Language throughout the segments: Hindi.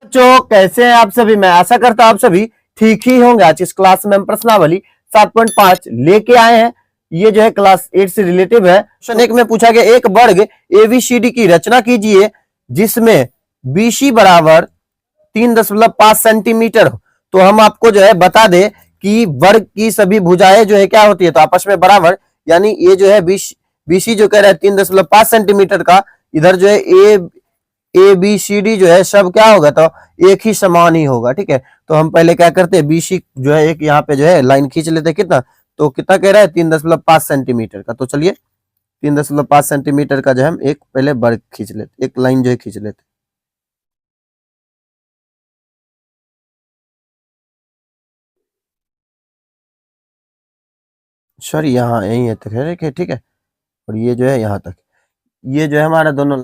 बच्चों कैसे हैं आप सभी। मैं आशा करता हूं आप सभी ठीक ही होंगे। आज इस क्लास में हम प्रश्नावली 7.5 लेके आए हैं। ये जो है क्लास 8 से रिलेटिव है। क्वेश्चन 1 में पूछा गया एक वर्ग एबीसीडी की रचना कीजिए जिसमें बीसी बराबर 3.5 सेंटीमीटर हो। तो हम आपको जो है बता दें कि वर्ग की सभी भुजाएं जो है क्या होती है, तो आपस में बराबर, यानी ये जो है बीसी जो कह रहा है 3.5 सेंटीमीटर का, इधर जो है ए बी सी डी जो है सब क्या होगा, तो एक ही समान ही होगा। ठीक है, तो हम पहले क्या करते हैं, बीसी जो है एक यहाँ पे जो है लाइन खींच लेते हैं। कितना, तो कितना कह रहा है 3.5 सेंटीमीटर का। तो चलिए 3.5 सेंटीमीटर का जो है हम एक पहले वर्ग खींच लेते, एक लाइन जो है खींच लेते। सर यहाँ यही है तक है, ठीक है। और ये जो है यहाँ तक, ये जो है हमारा दोनों,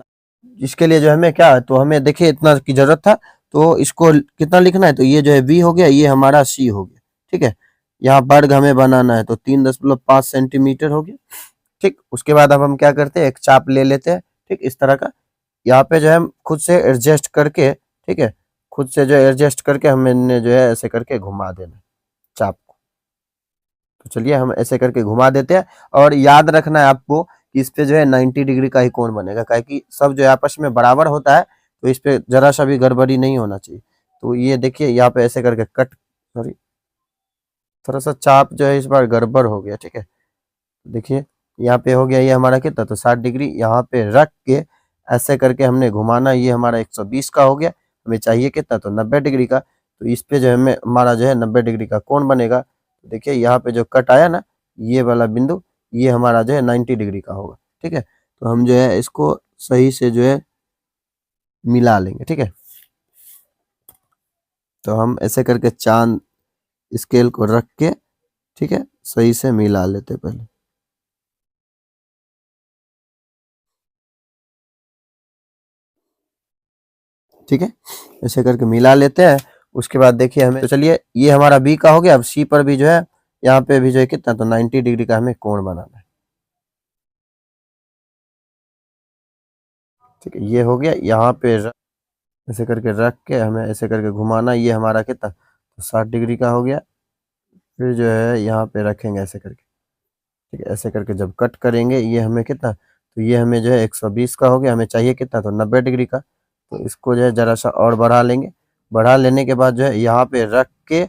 इसके लिए जो हमें क्या है, तो हमें देखिए इतना की जरूरत था, तो इसको कितना लिखना है, तो ये जो है बी हो गया, ये हमारा सी हो गया। ठीक है, यहाँ वर्ग हमें बनाना है, तो 3.5 सेंटीमीटर हो गया। ठीक, उसके बाद अब हम क्या करते हैं, एक चाप ले लेते हैं। ठीक, इस तरह का यहाँ पे जो है हम खुद से एडजस्ट करके, ठीक है, खुद से जो एडजस्ट करके हमने जो है ऐसे करके घुमा देना चाप को। तो चलिए हम ऐसे करके घुमा देते हैं, और याद रखना है आपको कि इस पे जो है 90 डिग्री का ही कोण बनेगा, कि सब जो है आपस में बराबर होता है, तो इस पे जरा सा भी गड़बड़ी नहीं होना चाहिए। तो ये देखिए यहाँ पे ऐसे करके कट, सॉरी थोड़ा सा चाप जो है इस बार गड़बड़ हो गया। ठीक है, देखिए यहाँ पे हो गया ये हमारा कितना, तो 60 डिग्री यहाँ पे रख के ऐसे करके हमने घुमाना, ये हमारा 120 का हो गया। हमें चाहिए कितना, तो 90 डिग्री का। तो इस पे जो है हमें हमारा जो है 90 डिग्री का कोण बनेगा। देखिए यहाँ पे जो कट आया ना, ये वाला बिंदु, ये हमारा जो है 90 डिग्री का होगा। ठीक है, तो हम जो है इसको सही से जो है मिला लेंगे। ठीक है, तो हम ऐसे करके चांद स्केल को रख के, ठीक है, सही से मिला लेते पहले। ठीक है, ऐसे करके मिला लेते हैं। उसके बाद देखिए हमें, तो चलिए ये हमारा बी का हो गया। अब सी पर भी जो है, यहाँ पे भी जो है कितना, तो 90 डिग्री का हमें कोण बनाना है। ठीक है, ये हो गया। यहाँ पे ऐसे करके रख के हमें ऐसे करके घुमाना, ये हमारा कितना, तो 60 डिग्री का हो गया। फिर जो है यहाँ पे रखेंगे ऐसे करके। ठीक है, ऐसे करके जब कट करेंगे, ये हमें कितना, तो ये हमें जो है 120 का हो गया। हमें चाहिए कितना, तो 90 डिग्री का। तो इसको जो है जरा सा और बढ़ा लेंगे। बढ़ा लेने के बाद जो है यहाँ पे रख के,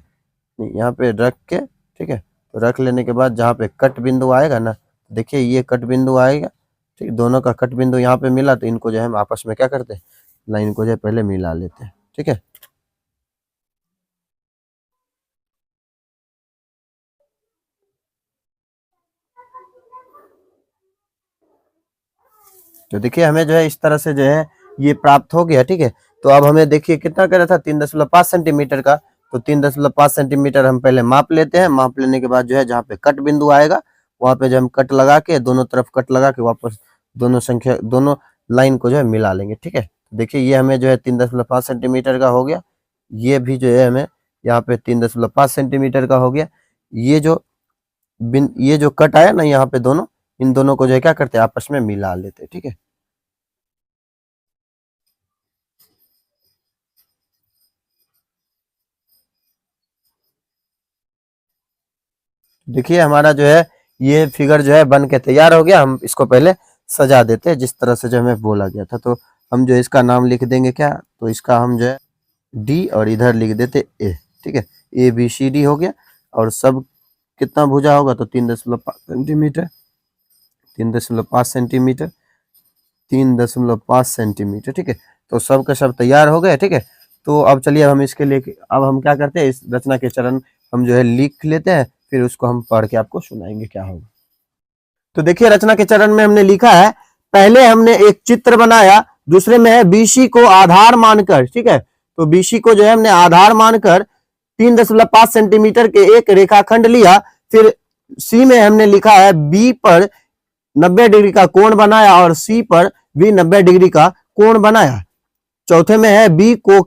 यहाँ पे रख के, ठीक है, तो रख लेने के बाद जहाँ पे कट बिंदु आएगा ना, देखिए ये कट बिंदु आएगा। ठीक, दोनों का कट बिंदु यहाँ पे मिला, तो इनको जो है हम आपस में क्या करते हैं, लाइन को जो है पहले मिला लेते हैं। ठीक है, तो देखिए हमें जो है इस तरह से जो है ये प्राप्त हो गया। ठीक है, तो अब हमें देखिए कितना कर रहा था, 3.5 सेंटीमीटर का। तो 3.5 सेंटीमीटर हम पहले माप लेते हैं। माप लेने के बाद जो है जहाँ पे कट बिंदु आएगा, वहां पे जो हम कट लगा के, दोनों तरफ कट लगा के वापस दोनों लाइन को जो है मिला लेंगे। ठीक है, देखिए ये हमें जो है 3.5 सेंटीमीटर का हो गया। ये भी जो है हमें यहाँ पे 3.5 सेंटीमीटर का हो गया। ये जो ये जो कट आया ना यहाँ पे, दोनों, इन दोनों को जो है क्या करते हैं, आपस में मिला लेते हैं। ठीक है, देखिए हमारा जो है ये फिगर जो है बन के तैयार हो गया। हम इसको पहले सजा देते हैं जिस तरह से जो हमें बोला गया था। तो हम जो इसका नाम लिख देंगे क्या, तो इसका हम जो है डी, और इधर लिख देते ए। ठीक है, ए बी सी डी हो गया। और सब कितना भुजा होगा, तो 3.5 सेंटीमीटर, 3.5 सेंटीमीटर, 3.5 सेंटीमीटर। ठीक है, तो सब का सब तैयार हो गए। ठीक है, तो अब चलिए हम इसके लिए, अब हम क्या करते हैं, इस रचना के चरण हम जो है लिख लेते हैं, फिर उसको हम पढ़ के आपको सुनाएंगे क्या होगा। तो देखिए रचना के चरण में हमने लिखा है, पहले हमने एक चित्र बनाया, दूसरे में है बीसी को आधार मानकर। ठीक है, तो बीसी को जो है हमने आधार मानकर 3.5 सेंटीमीटर के एक रेखाखंड लिया। फिर सी में हमने लिखा है बी पर 90 डिग्री का कोण बनाया, और सी पर भी 90 डिग्री का कोण बनाया। चौथे में है बी को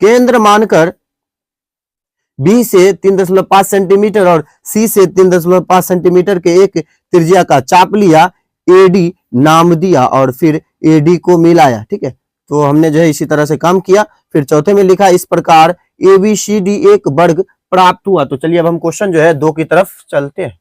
केंद्र मानकर बी से 3.5 सेंटीमीटर और सी से 3.5 सेंटीमीटर के एक त्रिज्या का चाप लिया, एडी नाम दिया, और फिर एडी को मिलाया। ठीक है, तो हमने जो है इसी तरह से काम किया। फिर चौथे में लिखा इस प्रकार ABCD एक वर्ग प्राप्त हुआ। तो चलिए अब हम क्वेश्चन जो है 2 की तरफ चलते हैं।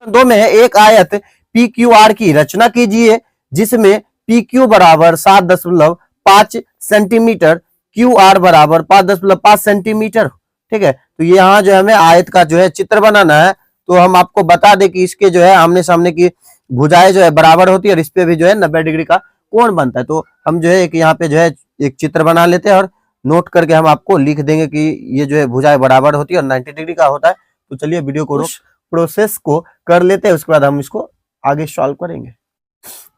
2 में है एक आयत PQR की रचना कीजिए जिसमें PQ बराबर 7.5 सेंटीमीटर, QR बराबर 5.5 सेंटीमीटर। ठीक है, तो यहाँ जो हमें आयत का जो है चित्र बनाना है। तो हम आपको बता दें कि इसके जो है आमने सामने की भुजाएं जो है बराबर होती है और इस पे भी जो है 90 डिग्री का कोण बनता है। तो हम जो है एक यहाँ पे जो है एक चित्र बना लेते हैं और नोट करके हम आपको लिख देंगे कि ये जो है भुजाएं बराबर होती है और 90 डिग्री का होता है। तो चलिए वीडियो को प्रोसेस को कर लेते हैं, उसके बाद हम इसको आगे सॉल्व करेंगे।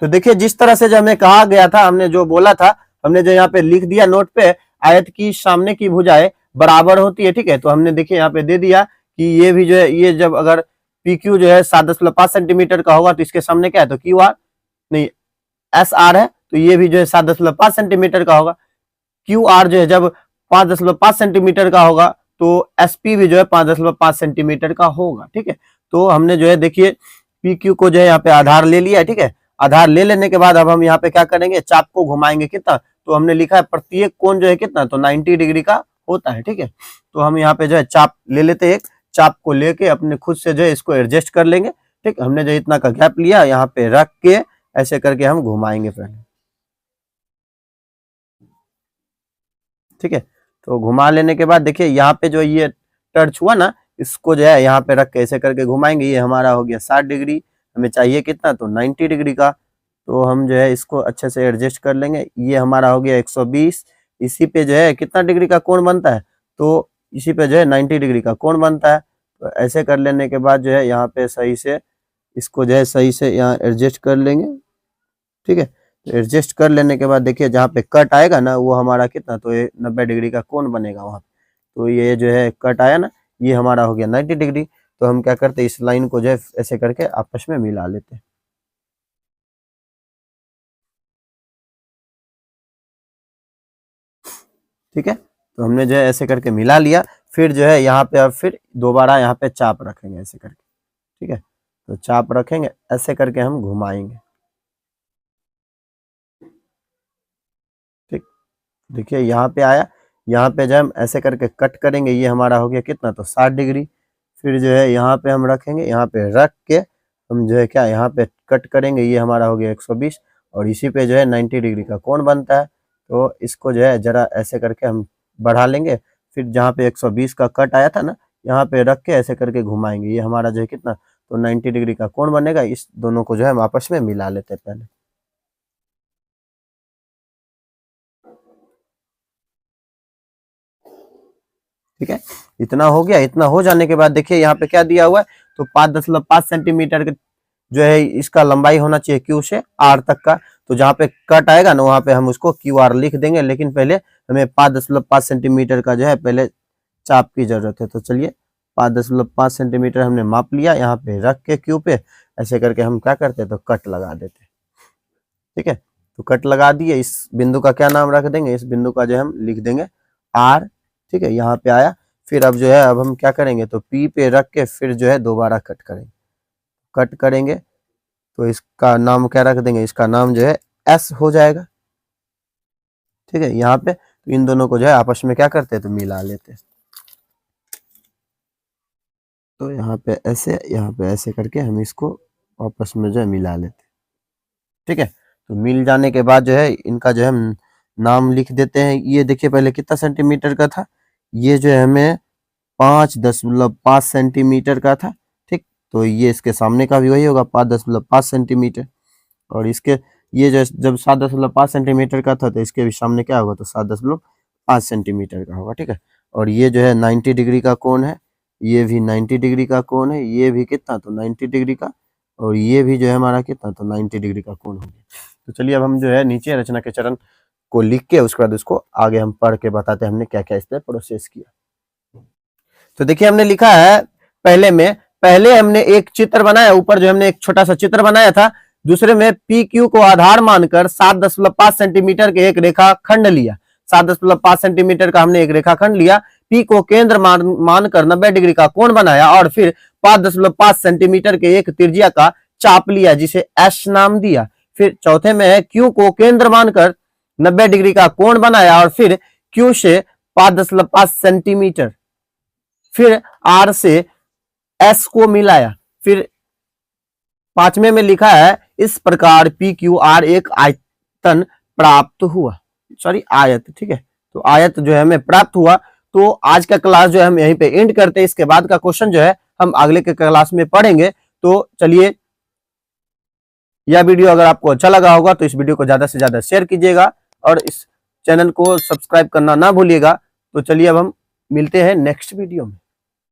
तो देखिए जिस तरह से जो हमें कहा गया था, हमने जो बोला था, हमने जो यहाँ पे लिख दिया नोट पे, आयत की सामने की भुजाएं बराबर होती है। ठीक है, तो हमने देखिए यहाँ पे दे दिया कि ये भी जो है, ये जब अगर PQ जो है 7.5 सेंटीमीटर का होगा तो इसके सामने क्या है, तो QR नहीं SR है, तो ये भी जो है 7.5 सेंटीमीटर का होगा। QR जो है जब 5.5 सेंटीमीटर का होगा तो SP भी जो है 5.5 सेंटीमीटर का होगा। ठीक है, तो हमने जो है देखिए PQ को जो है यहाँ पे आधार ले लिया है। ठीक है, आधार ले लेने के बाद अब हम यहाँ पे क्या करेंगे, चाप को घुमाएंगे कितना, तो हमने लिखा है प्रत्येक कोण जो है कितना, तो 90 डिग्री का होता है। ठीक है, तो हम यहाँ पे जो है चाप ले लेते हैं, एक चाप को लेके अपने खुद से जो है इसको एडजस्ट कर लेंगे। ठीक, हमने जो इतना का गैप लिया यहाँ पे रख के ऐसे करके हम घुमाएंगे पहले। ठीक है, तो घुमा लेने के बाद देखिए यहाँ पे जो ये टच हुआ ना, इसको जो है यहाँ पे रख के ऐसे करके घुमाएंगे। ये हमारा हो गया 60 डिग्री, हमें चाहिए कितना, तो 90 डिग्री का। तो हम जो है इसको अच्छे से एडजस्ट कर लेंगे। ये हमारा हो गया 120, इसी पे जो है कितना डिग्री का कोण बनता है, तो इसी पे जो है 90 डिग्री का कोण बनता है। तो ऐसे कर लेने के बाद जो है यहाँ पे सही से इसको जो है सही से यहाँ एडजस्ट कर लेंगे। ठीक है, तो एडजस्ट कर लेने के बाद देखिए जहाँ पे कट आएगा ना, वो हमारा कितना, तो ये 90 डिग्री का कोण बनेगा वहाँ पे। तो ये जो है कट आया ना, ये हमारा हो गया 90 डिग्री। तो हम क्या करते हैं, इस लाइन को जो है ऐसे करके आपस में मिला लेते हैं। ठीक है, तो हमने जो है ऐसे करके मिला लिया। फिर जो है यहाँ पे अब फिर दोबारा यहाँ पे चाप रखेंगे ऐसे करके। ठीक है, तो चाप रखेंगे ऐसे करके हम घुमाएंगे। ठीक, देखिए यहाँ पे आया, यहाँ पे जो हम ऐसे करके कट करेंगे, ये हमारा हो गया कितना, तो 60 डिग्री। फिर जो है यहाँ पे हम रखेंगे, यहाँ पे रख के हम जो है क्या यहाँ पे कट करेंगे, ये हमारा हो गया 120 और इसी पे जो है 90 डिग्री का कोण बनता है। तो इसको जो है जरा ऐसे करके हम बढ़ा लेंगे। फिर जहाँ पे 120 का कट आया था ना, यहाँ पे रख के ऐसे करके घुमाएंगे, ये हमारा जो है कितना, तो 90 डिग्री का कोण बनेगा। इस दोनों को जो है हम आपस में मिला लेते हैं पहले। ठीक है, इतना हो गया। इतना हो जाने के बाद देखिए यहाँ पे क्या दिया हुआ है, तो 5.5 सेंटीमीटर जो है इसका लंबाई होना चाहिए Q से R तक का। तो जहाँ पे कट आएगा ना, वहां पे हम उसको QR लिख देंगे, लेकिन पहले हमें 5.5 सेंटीमीटर का जो है पहले चाप की जरूरत है। तो चलिए 5.5 सेंटीमीटर हमने माप लिया, यहाँ पे रख के Q पे ऐसे करके हम क्या करते हैं, तो कट लगा देते हैं। ठीक है, तो कट लगा दिए। इस बिंदु का क्या नाम रख देंगे, इस बिंदु का जो हम लिख देंगे R। ठीक है, यहाँ पे आया। फिर अब जो है अब हम क्या करेंगे, तो P पे रख के फिर जो है दोबारा कट करेंगे। कट करेंगे तो इसका नाम क्या रख देंगे, इसका नाम जो है S हो जाएगा। ठीक है, यहाँ पे तो इन दोनों को जो है आपस में क्या करते हैं, तो मिला लेते हैं। तो यहाँ पे ऐसे करके हम इसको आपस में जो है मिला लेते हैं। ठीक है, तो मिल जाने के बाद जो है इनका जो है हम नाम लिख देते हैं। ये देखिए पहले कितना सेंटीमीटर का था, ये जो है हमें 5.5 सेंटीमीटर का था। ठीक, तो ये इसके सामने का भी वही होगा 5.5 सेंटीमीटर। और इसके ये जो जब 7.5 सेंटीमीटर का था, तो इसके भी सामने क्या होगा, तो 7.5 सेंटीमीटर का होगा। ठीक है, और ये जो है 90 डिग्री का कोण है, ये भी 90 डिग्री का कोण है, ये भी कितना, तो 90 डिग्री का, और ये भी जो है हमारा कितना, तो 90 डिग्री का कोण हो गया। तो चलिए अब हम जो है नीचे रचना के चरण को लिख के उसके बाद उसको आगे हम पढ़ के बताते हैं हमने क्या क्या इस पर प्रोसेस किया। तो देखिए हमने लिखा है पहले हमने एक चित्र बनाया, ऊपर जो हमने एक छोटा सा चित्र बनाया था। दूसरे में PQ को आधार मानकर 7.5 सेंटीमीटर के एक रेखा खंड लिया। 7.5 सेंटीमीटर का हमने एक रेखा खंड लिया। P को केंद्र मानकर 90 डिग्री का कोण बनाया और फिर 5.5 सेंटीमीटर के एक त्रिज्या का चाप लिया जिसे S नाम दिया। फिर चौथे में है Q को केंद्र मानकर 90 डिग्री का कोण बनाया और फिर Q से 5.5 सेंटीमीटर, फिर R से S को मिलाया, फिर 5वें में लिखा है इस प्रकार PQR एक आयतन प्राप्त हुआ, सॉरी आयत, ठीक है। तो आयत जो है हमें प्राप्त हुआ। तो आज का क्लास जो है हम यहीं पे एंड करते हैं। इसके बाद का क्वेश्चन जो है हम अगले के क्लास में पढ़ेंगे। तो चलिए, यह वीडियो अगर आपको अच्छा लगा होगा तो इस वीडियो को ज्यादा से ज्यादा शेयर कीजिएगा और इस चैनल को सब्सक्राइब करना ना भूलिएगा। तो चलिए अब हम मिलते हैं नेक्स्ट वीडियो में।